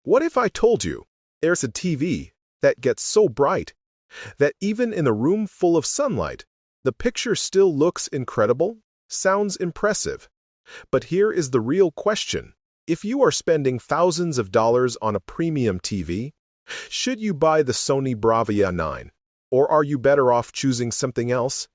What if I told you there's a TV that gets so bright that even in a room full of sunlight, the picture still looks incredible, sounds impressive? But here is the real question. If you are spending thousands of dollars on a premium TV, should you buy the Sony BRAVIA 9? Or are you better off choosing something else?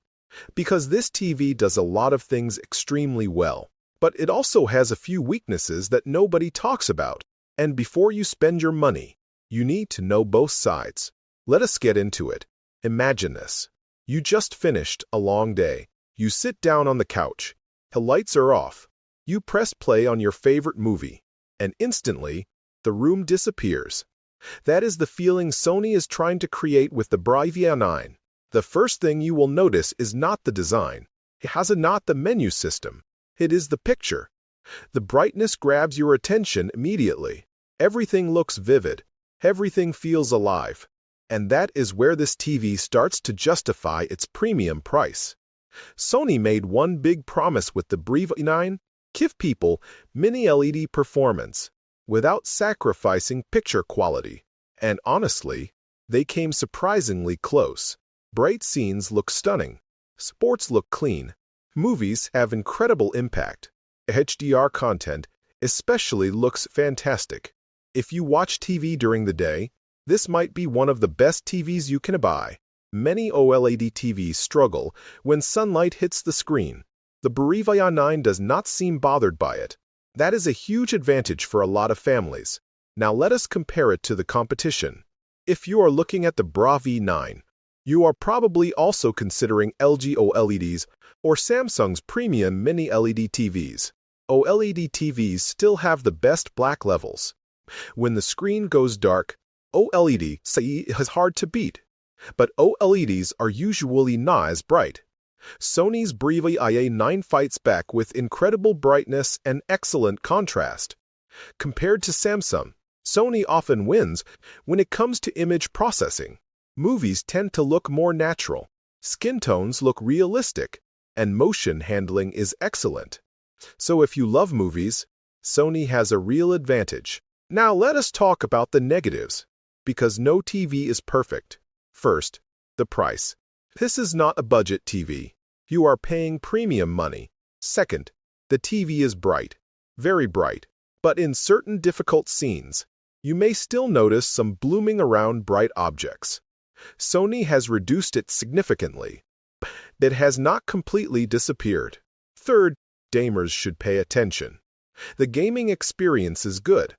Because this TV does a lot of things extremely well, but it also has a few weaknesses that nobody talks about. And before you spend your money, you need to know both sides. Let us get into it. Imagine this. You just finished a long day. You sit down on the couch. The lights are off. You press play on your favorite movie, and instantly, the room disappears. That is the feeling Sony is trying to create with the BRAVIA 9. The first thing you will notice is not the design. It has not the menu system. It is the picture. The brightness grabs your attention immediately. Everything looks vivid. Everything feels alive. And that is where this TV starts to justify its premium price. Sony made one big promise with the BRAVIA 9: give people mini LED performance without sacrificing picture quality. And honestly, they came surprisingly close. Bright scenes look stunning. Sports look clean. Movies have incredible impact. HDR content especially looks fantastic. If you watch TV during the day, this might be one of the best TVs you can buy. Many OLED TVs struggle when sunlight hits the screen. The BRAVIA 9 does not seem bothered by it. That is a huge advantage for a lot of families. Now let us compare it to the competition. If you are looking at the BRAVIA 9, you are probably also considering LG OLEDs or Samsung's premium mini LED TVs. OLED TVs still have the best black levels. When the screen goes dark, OLED is hard to beat. But OLEDs are usually not as bright. Sony's BRAVIA 9 fights back with incredible brightness and excellent contrast. Compared to Samsung, Sony often wins when it comes to image processing. Movies tend to look more natural, skin tones look realistic, and motion handling is excellent. So if you love movies, Sony has a real advantage. Now let us talk about the negatives, because no TV is perfect. First, the price. This is not a budget TV. You are paying premium money. Second, the TV is bright, very bright, but in certain difficult scenes, you may still notice some blooming around bright objects. Sony has reduced it significantly. It has not completely disappeared. Third, gamers should pay attention. The gaming experience is good,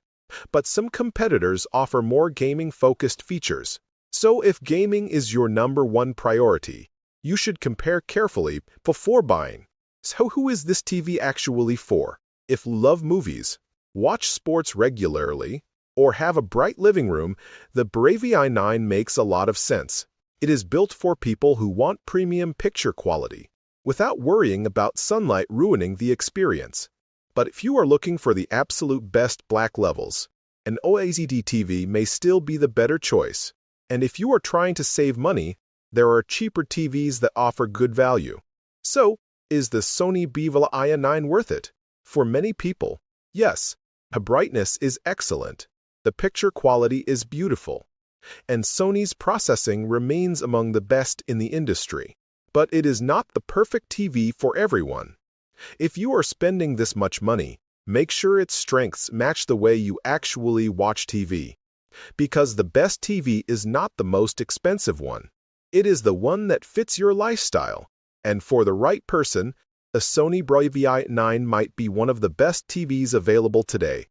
but some competitors offer more gaming-focused features. So if gaming is your number one priority, you should compare carefully before buying. So who is this TV actually for? If you love movies, watch sports regularly, or have a bright living room, the BRAVIA 9 makes a lot of sense. It is built for people who want premium picture quality, without worrying about sunlight ruining the experience. But if you are looking for the absolute best black levels, an OLED TV may still be the better choice. And if you are trying to save money, there are cheaper TVs that offer good value. So, is the Sony BRAVIA 9 worth it? For many people, yes. The brightness is excellent. The picture quality is beautiful. And Sony's processing remains among the best in the industry. But it is not the perfect TV for everyone. If you are spending this much money, make sure its strengths match the way you actually watch TV. Because the best TV is not the most expensive one. It is the one that fits your lifestyle. And for the right person, a Sony BRAVIA 9 might be one of the best TVs available today.